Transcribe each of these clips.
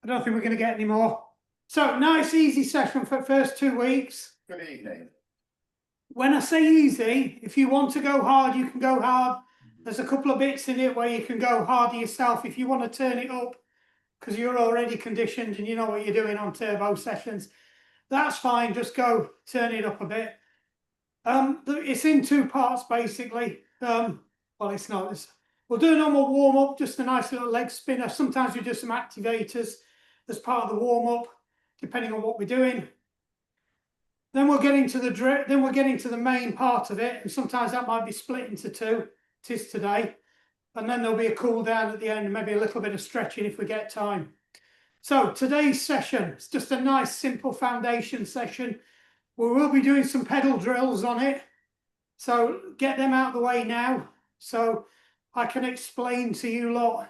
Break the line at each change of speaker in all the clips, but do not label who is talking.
I don't think we're going to get any more. So nice, easy session for the first 2 weeks.
Good evening.
When I say easy, if you want to go hard, you can go hard. There's a couple of bits in it where you can go harder yourself if you want to turn it up, because you're already conditioned and you know what you're doing on turbo sessions. That's fine, just go turn it up a bit. It's in 2 parts basically. Well, it's not. We'll do a normal warm-up, just a nice little leg spinner. Sometimes we do some activators as part of the warm-up, depending on what we're doing. Then we'll get into the main part of it, and sometimes that might be split into 2. It is today. And then there'll be a cool down at the end, and maybe a little bit of stretching if we get time. So today's session is just a nice simple foundation session. We will be doing some pedal drills on it. So get them out of the way now, so I can explain to you lot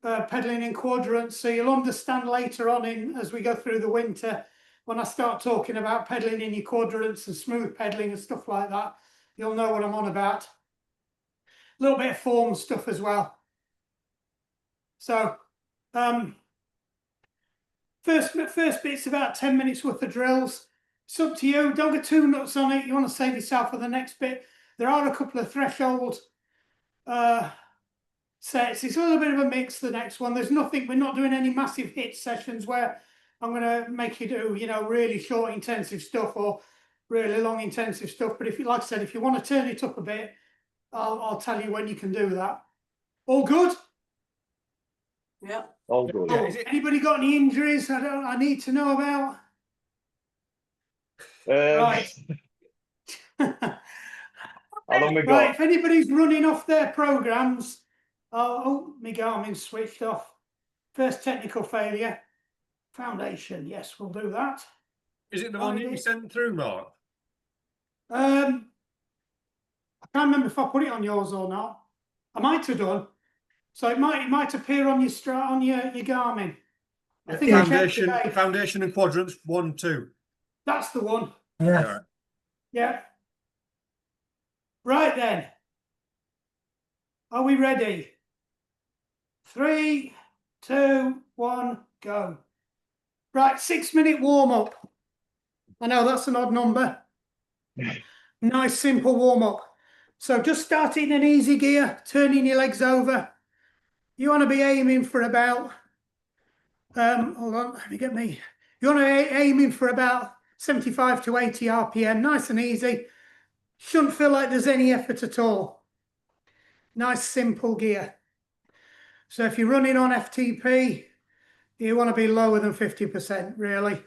pedaling in quadrants, so you'll understand later on as we go through the winter, when I start talking about pedaling in your quadrants and smooth pedaling and stuff like that, you'll know what I'm on about. A little bit of form stuff as well. So first bit's about 10 minutes worth of drills. It's up to you. Don't get too nuts on it. You want to save yourself for the next bit. There are a couple of threshold sets. It's a little bit of a mix, the next one. There's nothing, we're not doing any massive hit sessions where I'm going to make you do, really short intensive stuff or really long intensive stuff. But if you, like I said, if you want to turn it up a bit, I'll tell you when you can do that. All good?
Yeah.
All good.
Yeah. Anybody got any injuries I need to know about? Right.
How long we got?
Right, if anybody's running off their programs, oh, my Garmin's switched off. First technical failure. Foundation, yes, we'll do that.
Is it the one you sent through, Mark?
I can't remember if I put it on yours or not. I might have done. So it might appear on your Garmin. I think
Foundation and quadrants 1, 2.
That's the one.
Yeah.
Yeah. Right then. Are we ready? 3, 2, 1, go. Right, 6-minute warm-up. I know that's an odd number. Nice, simple warm-up. So just start in an easy gear, turning your legs over. You want to be aiming for about, hold on, let me get me. You want to be aiming for about 75 to 80 RPM, nice and easy. Shouldn't feel like there's any effort at all. Nice, simple gear. So if you're running on FTP, you want to be lower than 50%, really,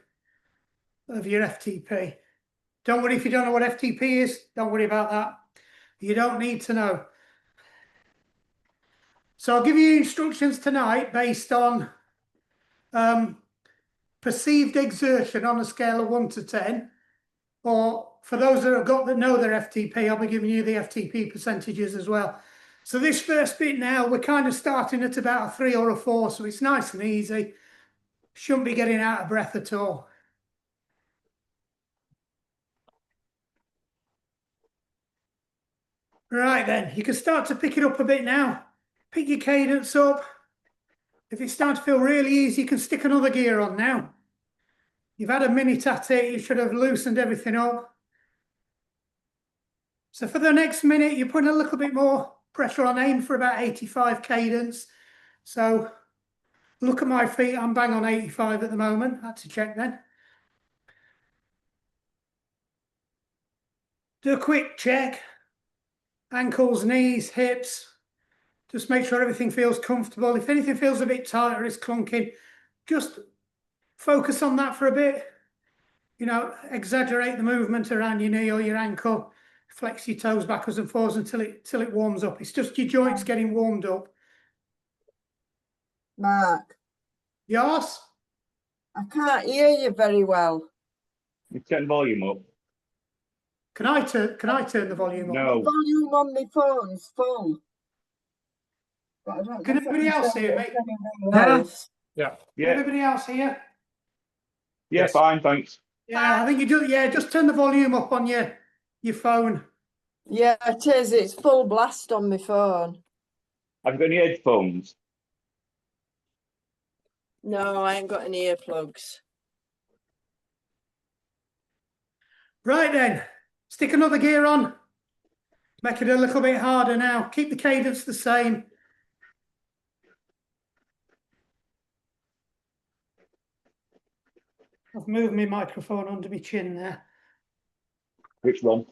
of your FTP. Don't worry if you don't know what FTP is. Don't worry about that. You don't need to know. So I'll give you instructions tonight based on perceived exertion on a scale of 1 to 10. Or for those that know their FTP, I'll be giving you the FTP percentages as well. So this first bit now, we're kind of starting at about a 3 or a 4, so it's nice and easy. Shouldn't be getting out of breath at all. Right then, you can start to pick it up a bit now. Pick your cadence up. If it's starting to feel really easy, you can stick another gear on now. You've had a minute at it, you should have loosened everything up. So for the next minute, you're putting a little bit more pressure on, aim for about 85 cadence. So look at my feet, I'm bang on 85 at the moment. Had to check then. Do a quick check. Ankles, knees, hips. Just make sure everything feels comfortable. If anything feels a bit tight or it's clunking, just focus on that for a bit. Exaggerate the movement around your knee or your ankle. Flex your toes backwards and forwards until it warms up. It's just your joints getting warmed up.
Mark,
Yes?
I can't hear you very well.
You turn volume up.
Can I turn the volume up?
No.
The volume on my phone's full. But I don't know
Can
if I
everybody else
turn
hear
it
me?
anywhere else.
Yeah.
Yeah.
Everybody else here?
Yeah,
Yes.
fine, thanks.
Yeah, I think you do. Yeah, just turn the volume up on your phone.
Yeah, it is. It's full blast on my phone.
Have you got any headphones?
No, I ain't got any earplugs.
Right then, stick another gear on. Make it a little bit harder now. Keep the cadence the same. I've moved my microphone under my chin there.
Which one?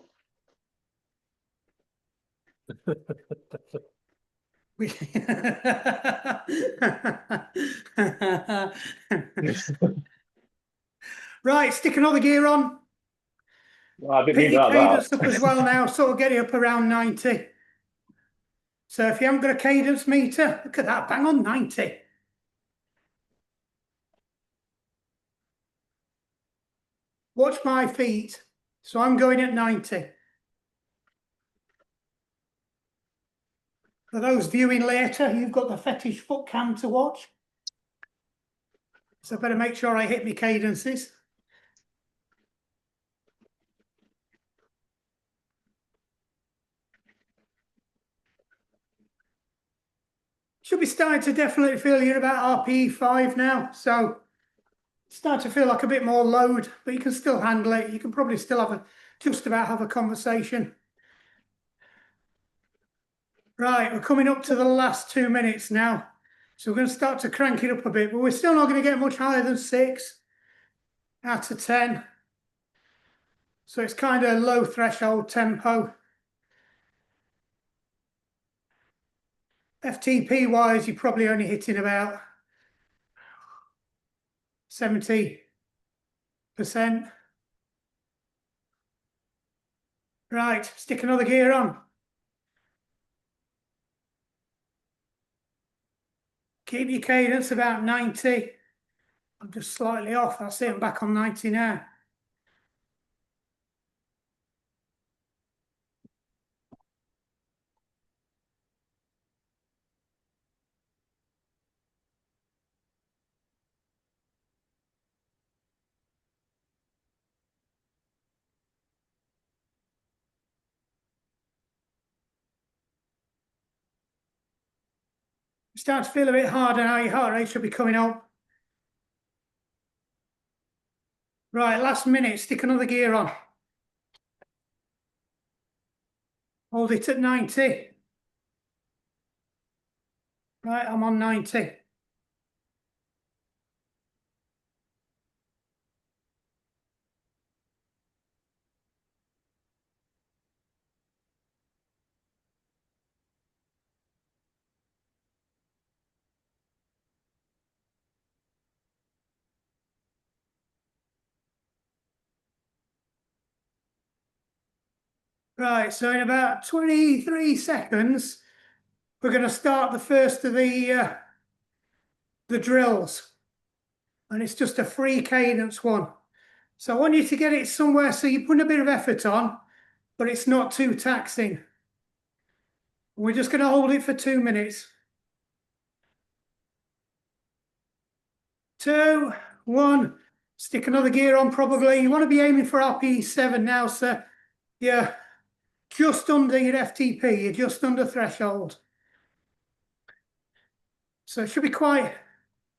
Right, stick another gear on.
I didn't
Pick
mean
your
like
cadence
that.
up as well now, sort of get it up around 90. So if you haven't got a cadence meter, look at that, bang on 90. Watch my feet. So I'm going at 90. For those viewing later, you've got the fetish foot cam to watch. So I better make sure I hit my cadences. Should be starting to definitely feel you're about RPE 5 now. So start to feel like a bit more load, but you can still handle it. You can probably still just about have a conversation. Right, we're coming up to the last 2 minutes now. So we're going to start to crank it up a bit, but we're still not going to get much higher than 6 out of 10. So it's kind of low threshold tempo. FTP wise, you're probably only hitting about 70%. Right, stick another gear on. Keep your cadence about 90. I'm just slightly off. That's it, I'm back on 90 now. Start to feel a bit harder now, your heart rate should be coming up. Right, last minute, stick another gear on. Hold it at 90. Right, I'm on 90. Right, so in about 23 seconds, we're going to start the first of the drills. And it's just a free cadence one. So I want you to get it somewhere so you're putting a bit of effort on, but it's not too taxing. We're just going to hold it for 2 minutes. 2, 1, stick another gear on probably. You want to be aiming for RPE 7 now, sir. Yeah, just under your FTP, you're just under threshold. So it should be quite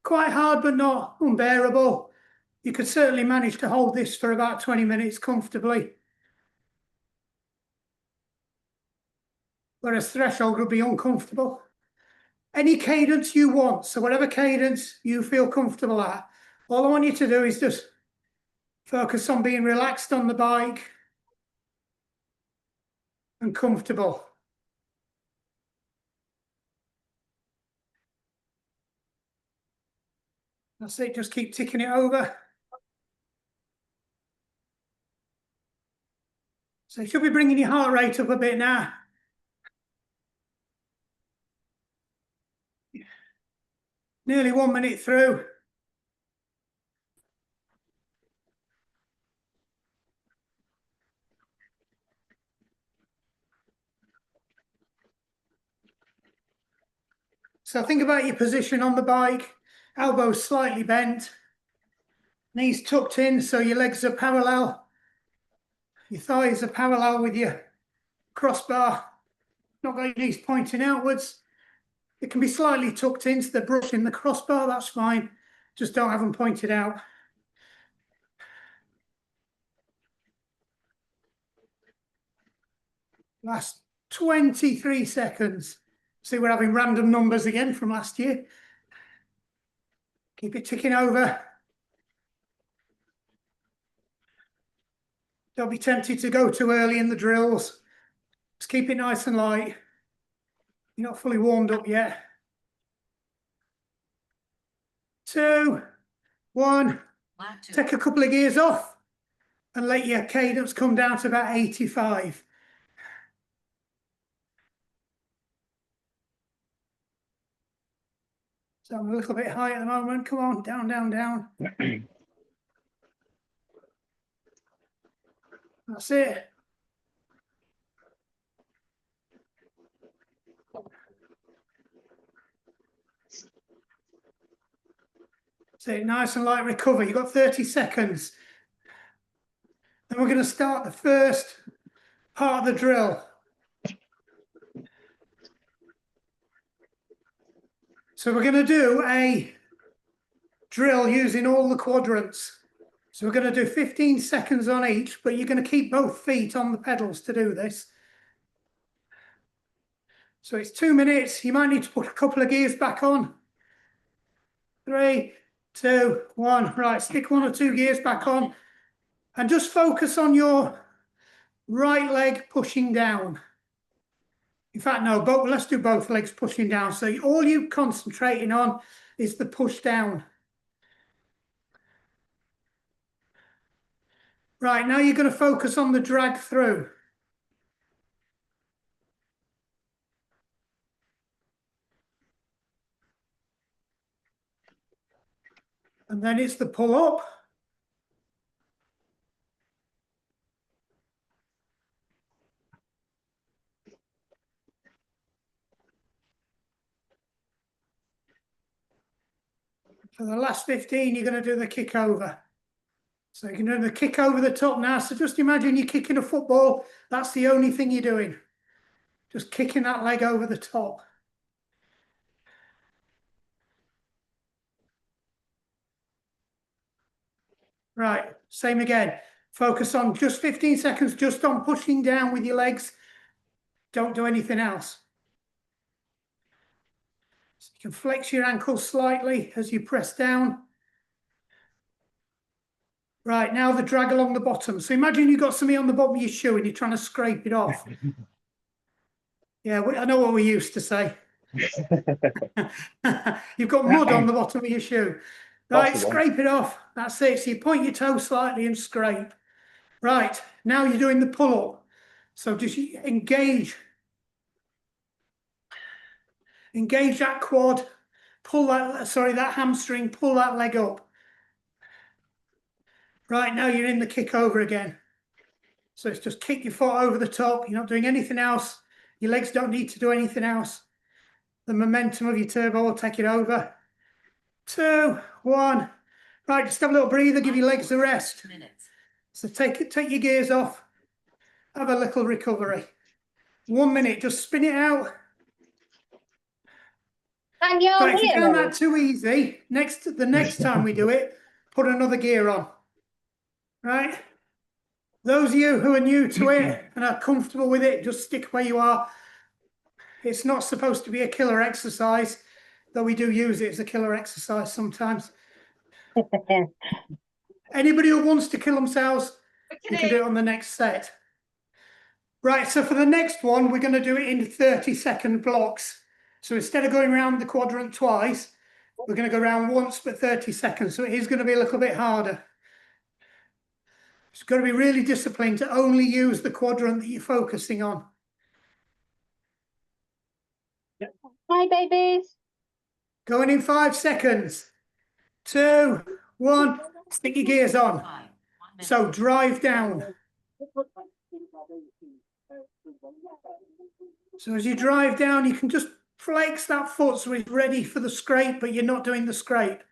hard, but not unbearable. You could certainly manage to hold this for about 20 minutes comfortably. Whereas threshold would be uncomfortable. Any cadence you want, so whatever cadence you feel comfortable at. All I want you to do is just focus on being relaxed on the bike and comfortable. That's it, just keep ticking it over. So you should be bringing your heart rate up a bit now. Nearly 1 minute through. So think about your position on the bike, elbows slightly bent, knees tucked in so your legs are parallel, your thighs are parallel with your crossbar, not got your knees pointing outwards. It can be slightly tucked in so they're brushing the crossbar, that's fine. Just don't have them pointed out. Last 23 seconds. See, we're having random numbers again from last year. Keep it ticking over. Don't be tempted to go too early in the drills. Just keep it nice and light. You're not fully warmed up yet. 2, 1. Take a couple of gears off and let your cadence come down to about 85. So I'm a little bit high at the moment. Come on, down, down, down. That's it. That's it. Nice and light recover. You've got 30 seconds. Then we're going to start the first part of the drill. So we're going to do a drill using all the quadrants. So we're going to do 15 seconds on each, but you're going to keep both feet on the pedals to do this. So it's 2 minutes. You might need to put a couple of gears back on. 3, 2, 1. Right, stick 1 or 2 gears back on and just focus on your right leg pushing down. In fact, no, let's do both legs pushing down. So all you're concentrating on is the push down. Right, now you're going to focus on the drag through. And then it's the pull up. For the last 15, you're going to do the kick over. So you can do the kick over the top now. So just imagine you're kicking a football. That's the only thing you're doing. Just kicking that leg over the top. Right, same again. Focus on just 15 seconds, just on pushing down with your legs. Don't do anything else. So you can flex your ankles slightly as you press down. Right, now the drag along the bottom. So imagine you've got something on the bottom of your shoe and you're trying to scrape it off. Yeah, I know what we used to say. You've got mud on the bottom of your shoe. Right, scrape it off. That's it. So you point your toe slightly and scrape. Right, now you're doing the pull-up. So just engage that quad, pull that, that hamstring, pull that leg up. Right, now you're in the kick over again. So it's just kick your foot over the top. You're not doing anything else. Your legs don't need to do anything else. The momentum of your turbo will take it over. 2, 1. Right, just have a little breather, give your legs a rest. So take your gears off. Have a little recovery. 1 minute, just spin it out. Right, if you found that too easy, the next time we do it, put another gear on. Right? Those of you who are new to it and are comfortable with it, just stick where you are. It's not supposed to be a killer exercise, though we do use it as a killer exercise sometimes. Anybody who wants to kill themselves, you can do it on the next set. Right, so for the next one, we're going to do it in 30-second blocks. So instead of going around the quadrant twice, we're going to go around once for 30 seconds. So it is going to be a little bit harder. It's got to be really disciplined to only use the quadrant that you're focusing on.
Hi, babies.
Going in 5 seconds. 2, 1. Stick your gears on. So drive down. So as you drive down, you can just flex that foot so it's ready for the scrape, but you're not doing the scrape.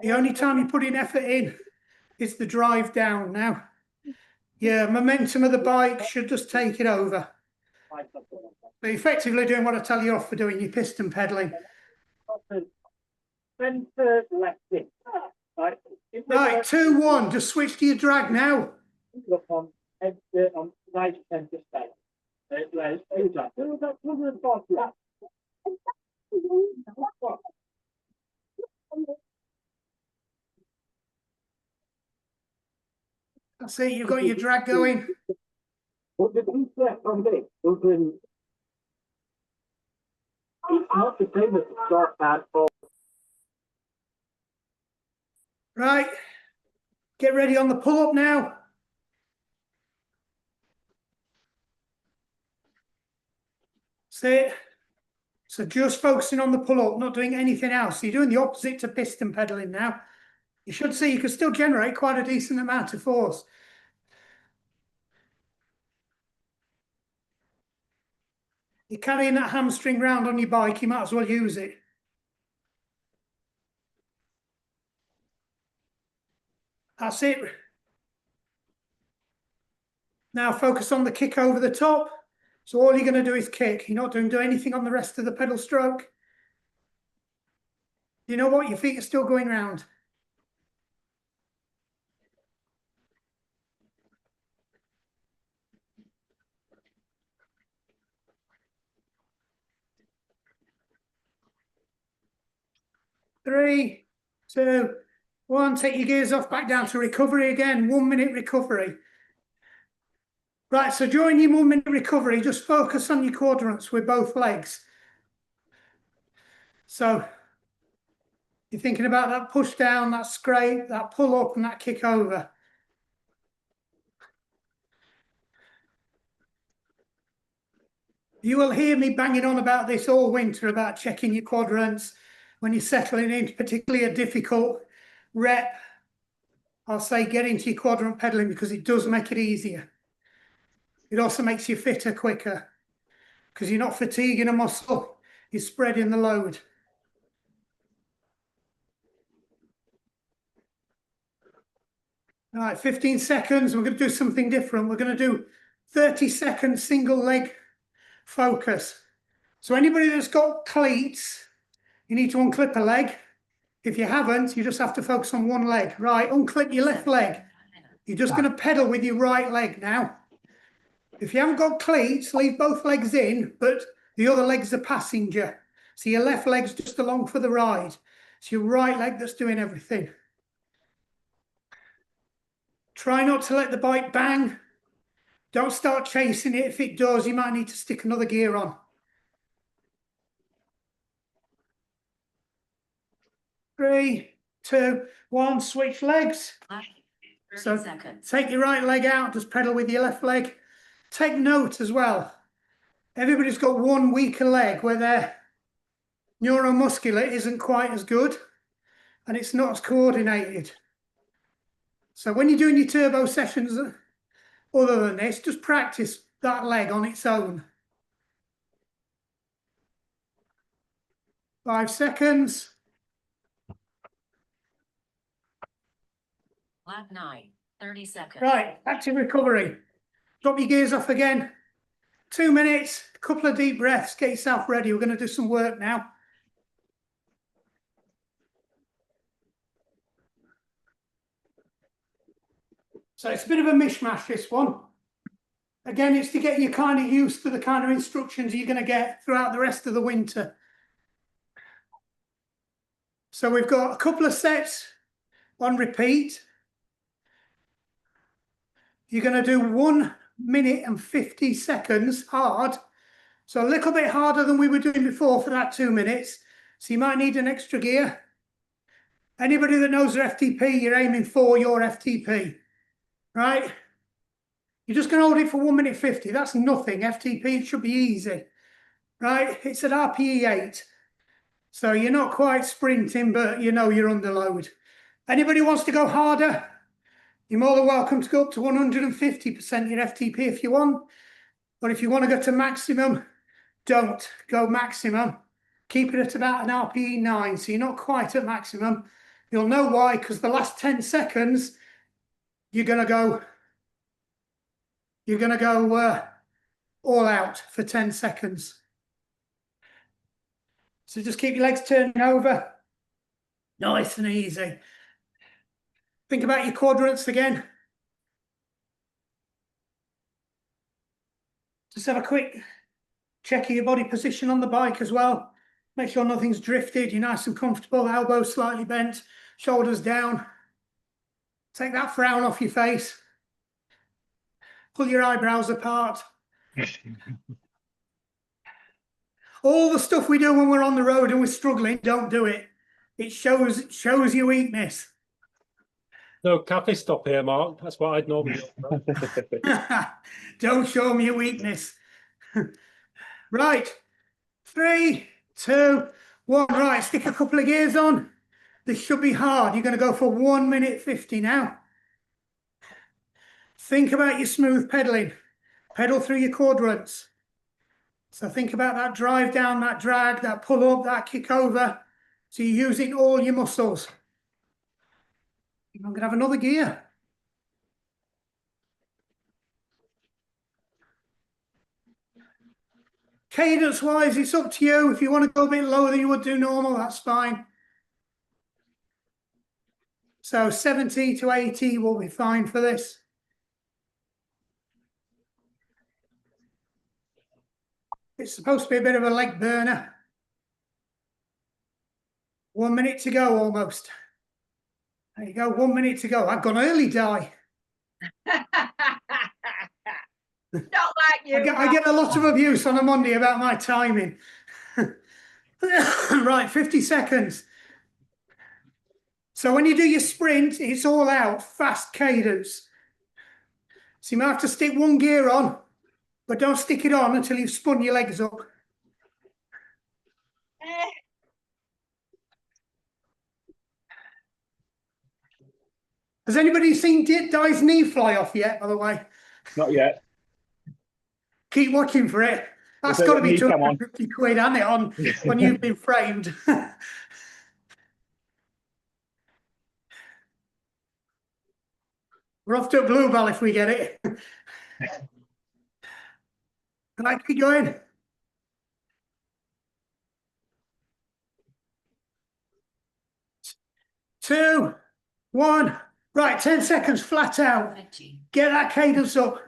The only time you're putting effort in is the drive down now. Yeah, momentum of the bike should just take it over. But effectively doing what I tell you off for doing, your piston pedaling.
Centre left in. Right.
Right, 2-1. Just switch to your drag now.
Look on 90% state. Where's that? Who's that? Who's that?
That's it. You've got your drag going.
What did he say from this? It's not the same as the start pad for
Right. Get ready on the pull-up now. That's it. So just focusing on the pull-up, not doing anything else. So you're doing the opposite to piston pedaling now. You should see you can still generate quite a decent amount of force. You're carrying that hamstring round on your bike, you might as well use it. That's it. Now focus on the kick over the top. So all you're going to do is kick. You're not doing anything on the rest of the pedal stroke. You know what? Your feet are still going round. Three, 2, 1. Take your gears off, back down to recovery again. 1 minute recovery. Right, so during your 1 minute recovery, just focus on your quadrants with both legs. So you're thinking about that push down, that scrape, that pull up, and that kick over. You will hear me banging on about this all winter, about checking your quadrants when you're settling into particularly a difficult rep. I'll say get into your quadrant pedaling because it does make it easier. It also makes you fitter quicker because you're not fatiguing a muscle, you're spreading the load. All right, 15 seconds. We're going to do something different. We're going to do 30-second single leg focus. So anybody that's got cleats, you need to unclip a leg. If you haven't, you just have to focus on one leg. Right, unclip your left leg. You're just going to pedal with your right leg now. If you haven't got cleats, leave both legs in, but the other leg's the passenger. So your left leg's just along for the ride. It's your right leg that's doing everything. Try not to let the bike bang. Don't start chasing it. If it does, you might need to stick another gear on. Three, 2, 1, switch legs. So take your right leg out, just pedal with your left leg. Take note as well. Everybody's got one weaker leg where their neuromuscular isn't quite as good and it's not as coordinated. So when you're doing your turbo sessions other than this, just practice that leg on its own. 5 seconds.
Lap 9, 30 seconds.
Right, active recovery. Drop your gears off again. 2 minutes, a couple of deep breaths, get yourself ready. We're going to do some work now. So it's a bit of a mishmash, this one. Again, it's to get you kind of used to the kind of instructions you're going to get throughout the rest of the winter. So we've got a couple of sets on repeat. You're going to do 1 minute and 50 seconds hard. So a little bit harder than we were doing before for that 2 minutes. So you might need an extra gear. Anybody that knows their FTP, you're aiming for your FTP, right? You're just going to hold it for 1 minute 50. That's nothing. FTP, it should be easy, right? It's at RPE 8. So you're not quite sprinting, but you know you're under load. Anybody wants to go harder? You're more than welcome to go up to 150% your FTP if you want. But if you want to go to maximum, don't go maximum. Keep it at about an RPE 9, so you're not quite at maximum. You'll know why, because the last 10 seconds, you're going to go all out for 10 seconds. So just keep your legs turning over. Nice and easy. Think about your quadrants again. Just have a quick check of your body position on the bike as well. Make sure nothing's drifted, you're nice and comfortable, elbows slightly bent, shoulders down. Take that frown off your face. Pull your eyebrows apart. All the stuff we do when we're on the road and we're struggling, don't do it. It shows your weakness.
No, cafe stop here, Mark. That's what I'd normally do.
Don't show me your weakness. Right. 3, 2, 1. Right, stick a couple of gears on. This should be hard. You're going to go for 1 minute 50 now. Think about your smooth pedaling. Pedal through your quadrants. So think about that drive down, that drag, that pull up, that kick over. So you're using all your muscles. I'm going to have another gear. Cadence wise, it's up to you. If you want to go a bit lower than you would do normal, that's fine. So 70 to 80 will be fine for this. It's supposed to be a bit of a leg burner. 1 minute to go almost. There you go, 1 minute to go. I've gone early, Di.
Not like you.
I get a lot of abuse on a Monday about my timing. Right, 50 seconds. So when you do your sprint, it's all out, fast cadence. So you might have to stick one gear on, but don't stick it on until you've spun your legs up. Has anybody seen Di's knee fly off yet, by the way?
Not yet.
Keep watching for it. That's got to be 250 quid, hasn't it, on when you've been framed. We're off to a bluebell if we get it. Can I keep going? Two, 1. Right, 10 seconds flat out.
20.
Get that cadence up.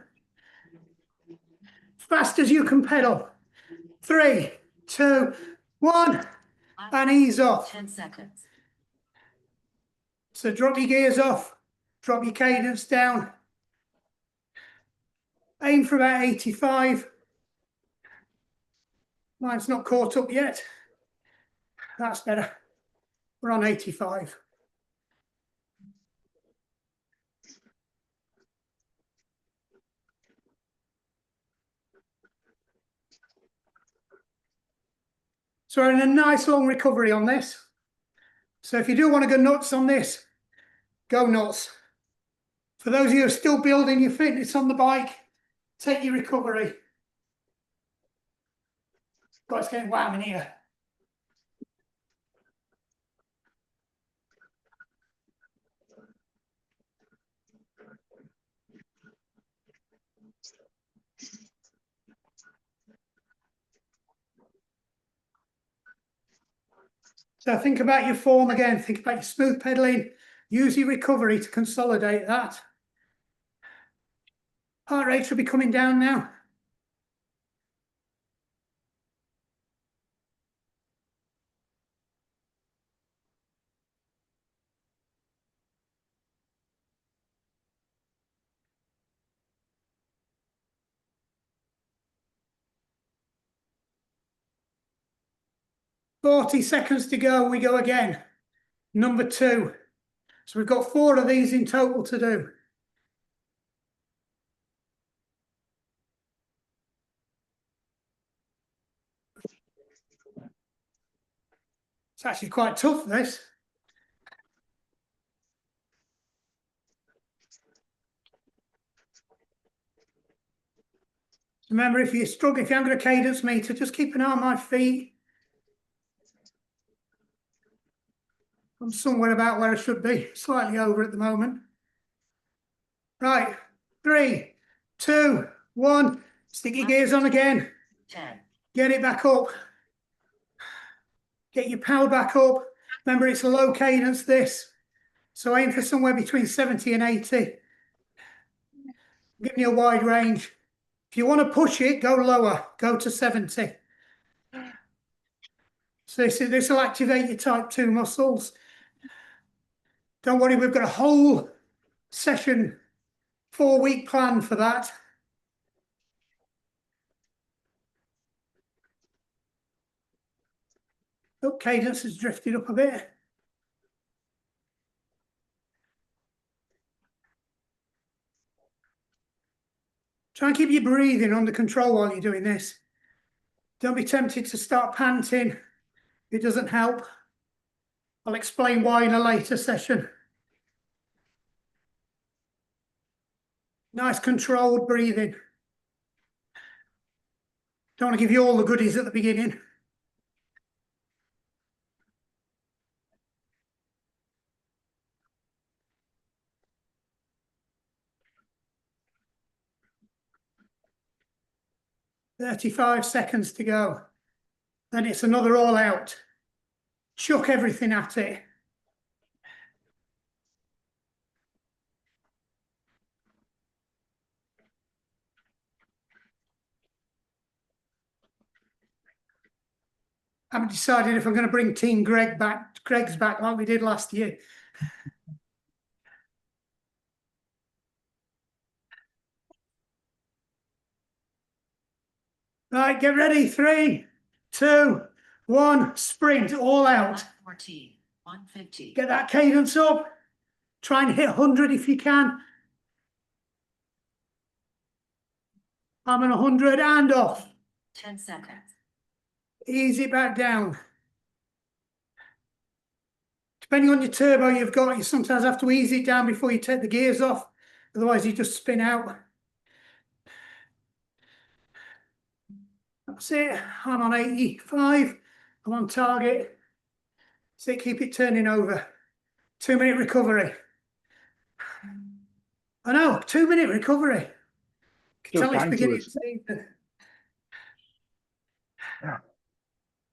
Fast as you can pedal. 3, 2, 1. And ease off.
10 seconds.
So drop your gears off. Drop your cadence down. Aim for about 85. Mine's not caught up yet. That's better. We're on 85. So we're in a nice long recovery on this. So if you do want to go nuts on this, go nuts. For those of you who are still building your fitness on the bike, take your recovery. God, it's getting warm in here. So think about your form again. Think about your smooth pedaling. Use your recovery to consolidate that. Heart rate should be coming down now. "40 seconds to go, we go again. Number 2. So we've got 4 of these in total to do. It's actually quite tough, this. Remember, if you're struggling, if you haven't got a cadence meter, just keep an eye on my feet. I'm somewhere about where I should be, slightly over at the moment. Right, 3, 2, 1. Stick your gears on again.
10.
Get it back up. Get your power back up. Remember, it's a low cadence, this. So aim for somewhere between 70 and 80. Give me a wide range. If you want to push it, go lower, go to 70. So this will activate your type 2 muscles. Don't worry, we've got a whole session 4-week plan for that. Oh, cadence has drifted up a bit. Try and keep your breathing under control while you're doing this. Don't be tempted to start panting. It doesn't help. I'll explain why in a later session. Nice controlled breathing. Don't want to give you all the goodies at the beginning. "35 seconds to go. Then it's another all out. Chuck everything at it. I haven't decided if I'm going to bring Team Greg's back like we did last year. Right, get ready. 3, 2, 1, sprint, all out.
114, 150.
Get that cadence up. Try and hit 100 if you can. I'm on 100 and off.
10 seconds.
Ease it back down. Depending on your turbo you've got, you sometimes have to ease it down before you take the gears off. Otherwise, you just spin out. That's it. I'm on 85. I'm on target. So keep it turning over. 2-minute recovery. I know, 2-minute recovery.
Still
Tell it's
time to
beginning
us.
to season.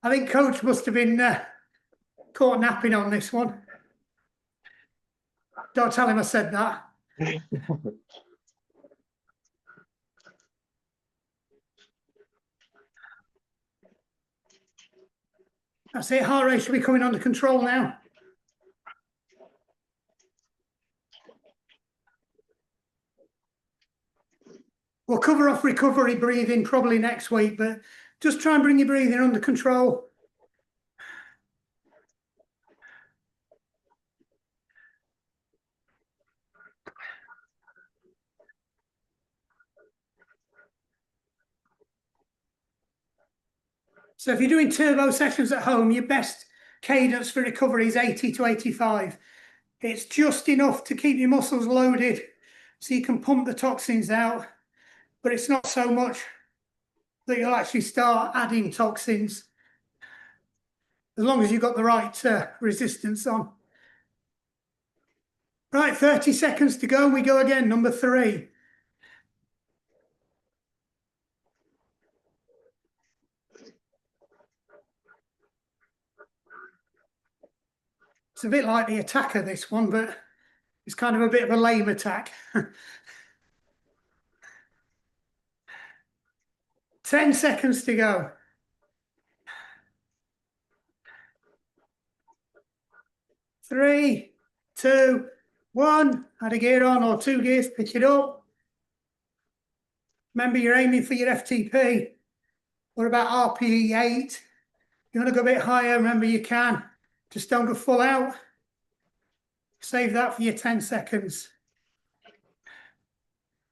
I think coach must have been caught napping on this one. Don't tell him I said that. That's it. Heart rate should be coming under control now. We'll cover off recovery breathing probably next week, but just try and bring your breathing under control. So if you're doing turbo sessions at home, your best cadence for recovery is 80 to 85. It's just enough to keep your muscles loaded so you can pump the toxins out, but it's not so much that you'll actually start adding toxins, as long as you've got the right resistance on. Right, 30 seconds to go. We go again, number 3. It's a bit like the attacker, this one, but it's kind of a bit of a lame attack. 10 seconds to go. 3, 2, 1. Add a gear on or 2 gears, pick it up. Remember, you're aiming for your FTP. What about RPE 8? You want to go a bit higher, remember you can. Just don't go full out. Save that for your 10 seconds.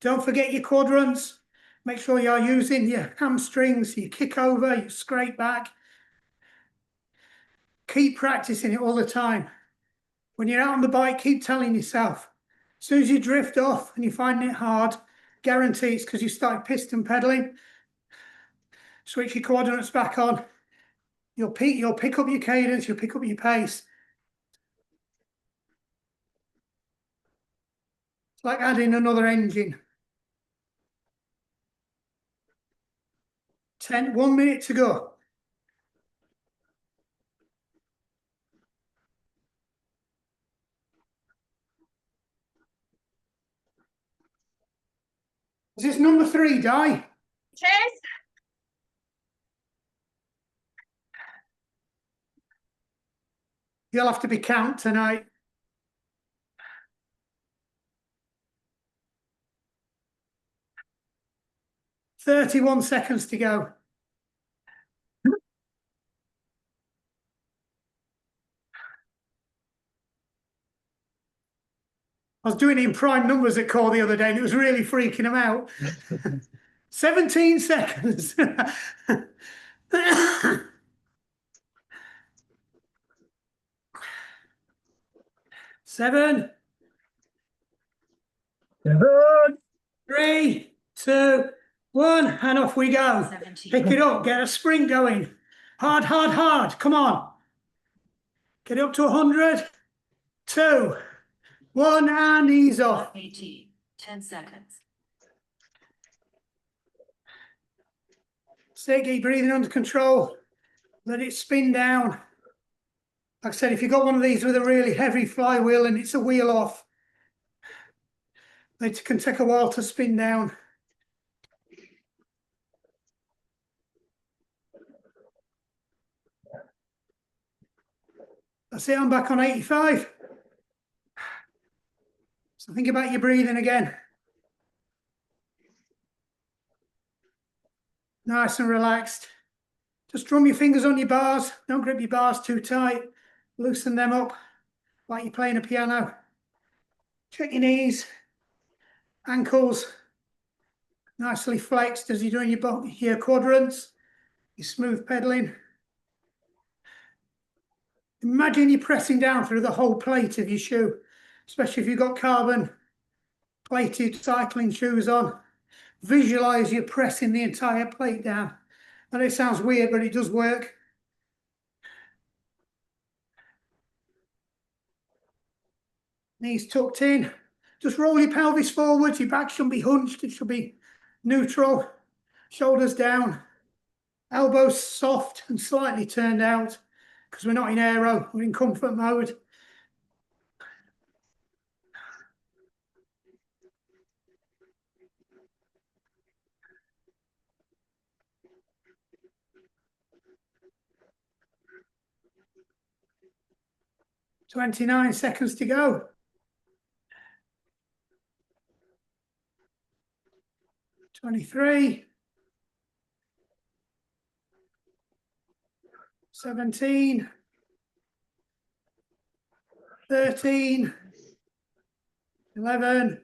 Don't forget your quadrants. Make sure you're using your hamstrings, your kick over, your scrape back. Keep practicing it all the time. When you're out on the bike, keep telling yourself, as soon as you drift off and you're finding it hard, guarantee it's because you started piston pedaling. Switch your quadrants back on. You'll pick up your cadence, you'll pick up your pace. It's like adding another engine. 1 minute to go. Is this number 3, Di?
Cheers.
You'll have to be count tonight. "31 seconds to go. I was doing it in prime numbers at core the other day and it was really freaking them out. 17 seconds. 7, 3, 2, 1, and off we go.
17.
Pick it up, get a sprint going. Hard, hard, hard. Come on. Get up to 100. 2, 1, and ease off.
18. 10 seconds.
Stay, get your breathing under control. Let it spin down. Like I said, if you've got one of these with a really heavy flywheel and it's a wheel off, it can take a while to spin down. That's it, I'm back on 85. So think about your breathing again. Nice and relaxed. Just drum your fingers on your bars. Don't grip your bars too tight. Loosen them up like you're playing a piano. Check your knees, ankles, nicely flexed as you're doing your quadrants, your smooth pedaling. Imagine you're pressing down through the whole plate of your shoe, especially if you've got carbon plated cycling shoes on. Visualize you pressing the entire plate down. And it sounds weird, but it does work. Knees tucked in. Just roll your pelvis forwards. Your back shouldn't be hunched. It should be neutral. Shoulders down. Elbows soft and slightly turned out because we're not in aero. We're in comfort mode. "29 seconds to go. 23. 17. 13. 11.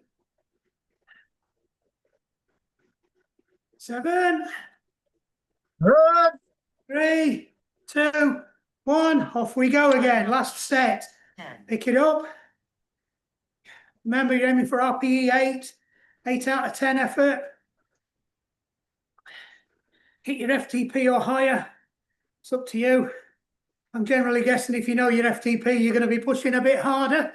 7. 3, 2, 1. Off we go again. Last set.
10.
Pick it up. Remember, you're aiming for RPE 8. 8 out of 10 effort. Hit your FTP or higher. It's up to you. I'm generally guessing if you know your FTP, you're going to be pushing a bit harder.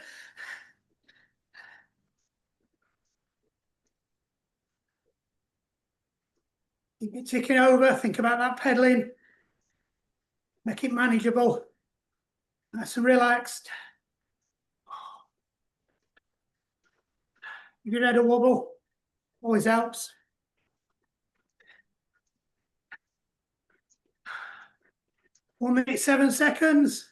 Keep it ticking over. Think about that pedaling. Make it manageable. Nice and relaxed. Give your head a wobble. Always helps. One minute, 7 seconds.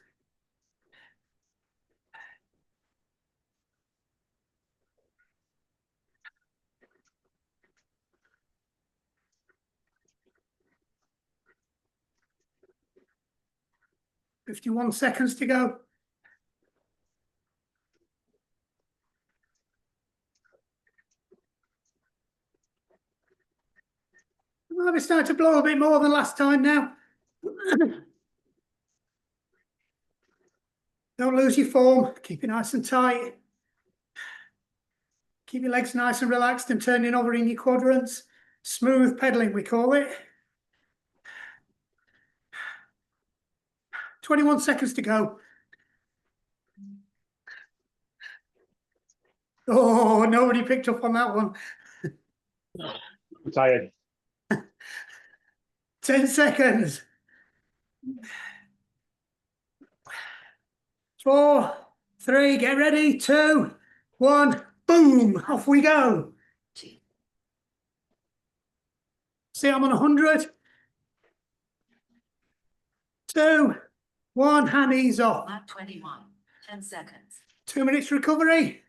"51 seconds to go. Might be starting to blow a bit more than last time now. Don't lose your form. Keep it nice and tight. Keep your legs nice and relaxed and turning over in your quadrants. Smooth pedaling, we call it. 21 seconds to go. Oh, nobody picked up on that one.
I'm tired.
10 seconds. 4, 3, get ready. 2, 1, boom, off we go.
2.
See, I'm on 100. 2, 1, hand ease off.
Lap 21, 10 seconds.
2 minutes recovery.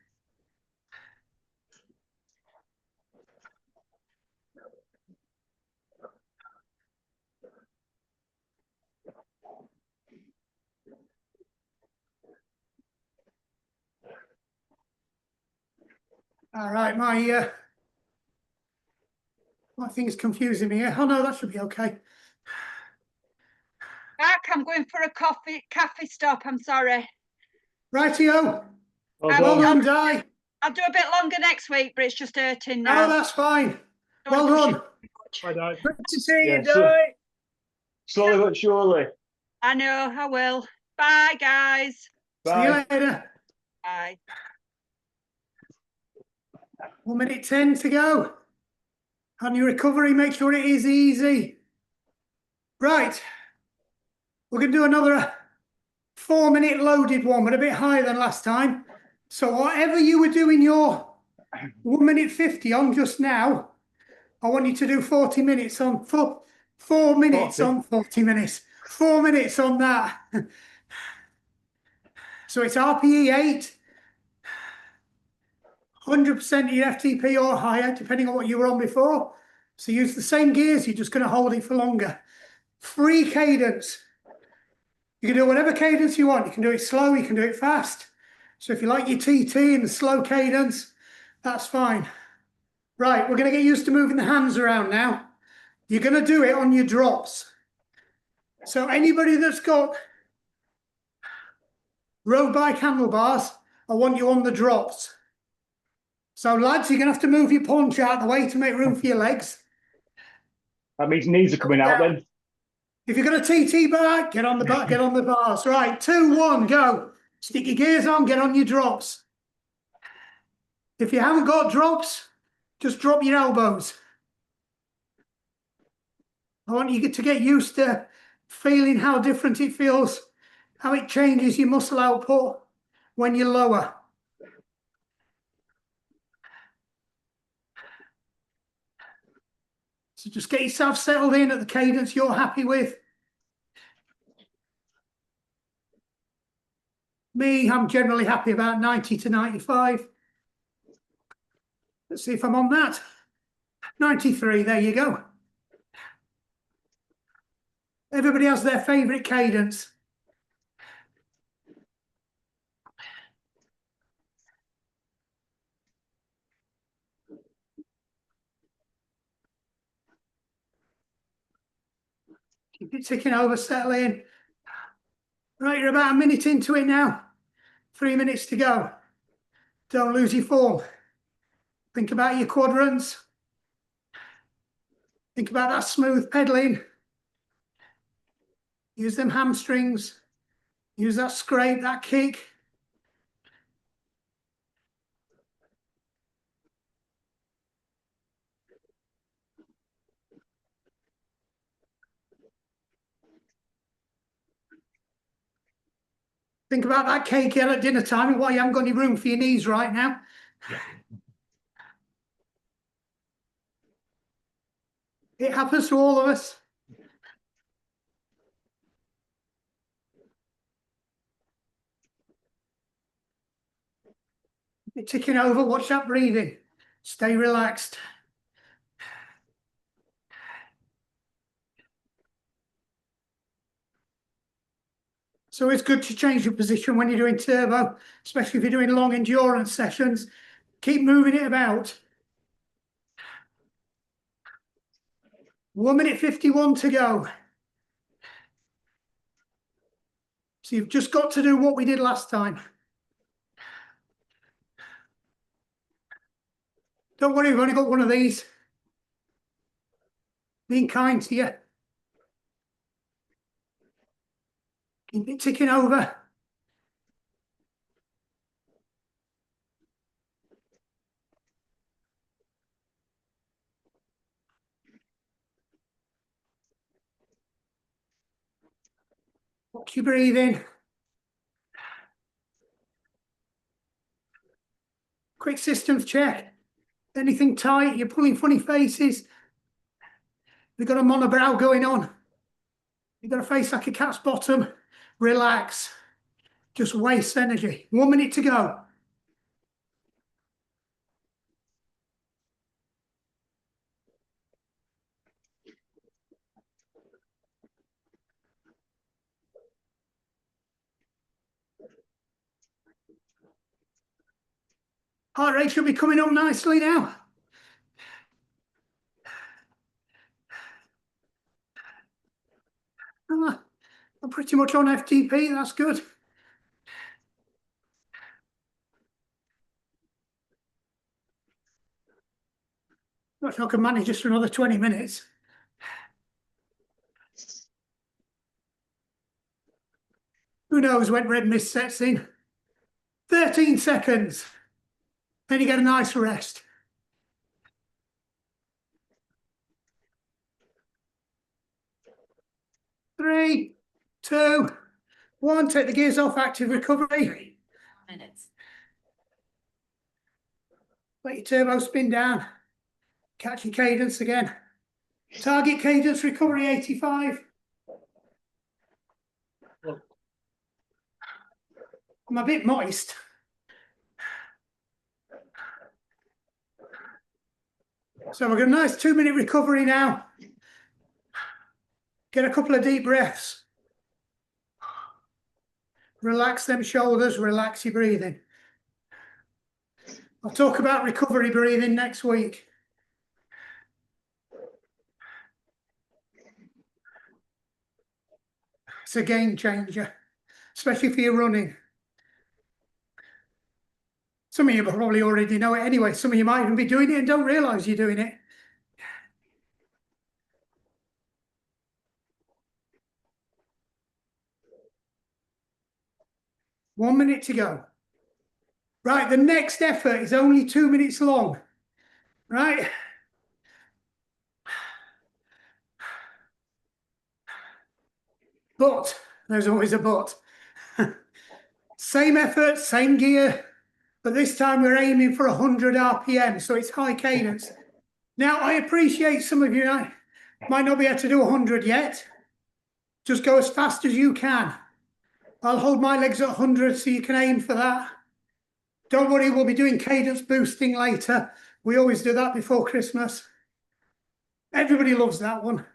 All right, my thing's confusing me here. Oh no, that should be okay.
Mark, I'm going for a cafe stop. I'm sorry.
Rightio.
Well
Well
done.
done, Di.
I'll do a bit longer next week, but it's just hurting
No,
now.
that's fine.
Don't
Well
push
done.
it too much.
Bye, Di.
Good to see
Yeah,
you,
so-
Di.
Slowly but surely.
I know, I will. Bye, guys.
See you
Bye.
later.
Bye.
1 minute 10 to go. On your recovery, make sure it is easy. Right. We're going to do another 4 minute loaded one, but a bit higher than last time. So whatever you were doing your 1 minute 50 on just now, I want you to do 40 minutes on 4 minutes
40.
on 40 minutes. 4 minutes on that. So it's RPE 8, 100% your FTP or higher, depending on what you were on before. So use the same gears, you're just going to hold it for longer. Free cadence. You can do whatever cadence you want. You can do it slow, you can do it fast. So if you like your TT and the slow cadence, that's fine. Right, we're going to get used to moving the hands around now. You're going to do it on your drops. So anybody that's got road bike handlebars, I want you on the drops. So lads, you're going to have to move your punch out of the way to make room for your legs.
That means knees are coming out then.
If you're going to TT back, get on the back, get on the bars. Right, 2, 1, go. Stick your gears on, get on your drops. If you haven't got drops, just drop your elbows. I want you to get used to feeling how different it feels, how it changes your muscle output when you're lower. So just get yourself settled in at the cadence you're happy with. Me, I'm generally happy about 90 to 95. Let's see if I'm on that. 93, there you go. Everybody has their favourite cadence. Keep it ticking over, settle in. Right, you're about a minute into it now. 3 minutes to go. Don't lose your form. Think about your quadrants. Think about that smooth pedaling. Use them hamstrings. Use that scrape, that kick. Think about that cake here at dinner time and why you haven't got any room for your knees right now. It happens to all of us. You're ticking over, watch that breathing. Stay relaxed. So it's good to change your position when you're doing turbo, especially if you're doing long endurance sessions. Keep moving it about. 1 minute 51 to go. So you've just got to do what we did last time. Don't worry, we've only got one of these. Being kind to you. Keep it ticking over. Watch your breathing. Quick systems check. Anything tight, you're pulling funny faces. You've got a monobrow going on. You've got a face like a cat's bottom. Relax. Just waste energy. 1 minute to go. Heart rate should be coming up nicely now. I'm pretty much on FTP, that's good. Not sure I can manage just for another 20 minutes. Who knows when red mist sets in? 13 seconds. Then you get a nice rest. 3, 2, 1. Take the gears off, active recovery.
Minutes.
Let your turbo spin down. Catch your cadence again. Target cadence recovery 85. I'm a bit moist. So we've got a nice 2-minute recovery now. Get a couple of deep breaths. Relax them shoulders, relax your breathing. I'll talk about recovery breathing next week. It's a game changer, especially if you're running. Some of you probably already know it anyway. Some of you might even be doing it and don't realise you're doing it. One minute to go. Right, the next effort is only 2 minutes long. Right? But, there's always a but. Same effort, same gear, but this time we're aiming for 100 RPM, so it's high cadence. Now, I appreciate some of you might not be able to do 100 yet. Just go as fast as you can. I'll hold my legs at 100 so you can aim for that. Don't worry, we'll be doing cadence boosting later. We always do that before Christmas. Everybody loves that one.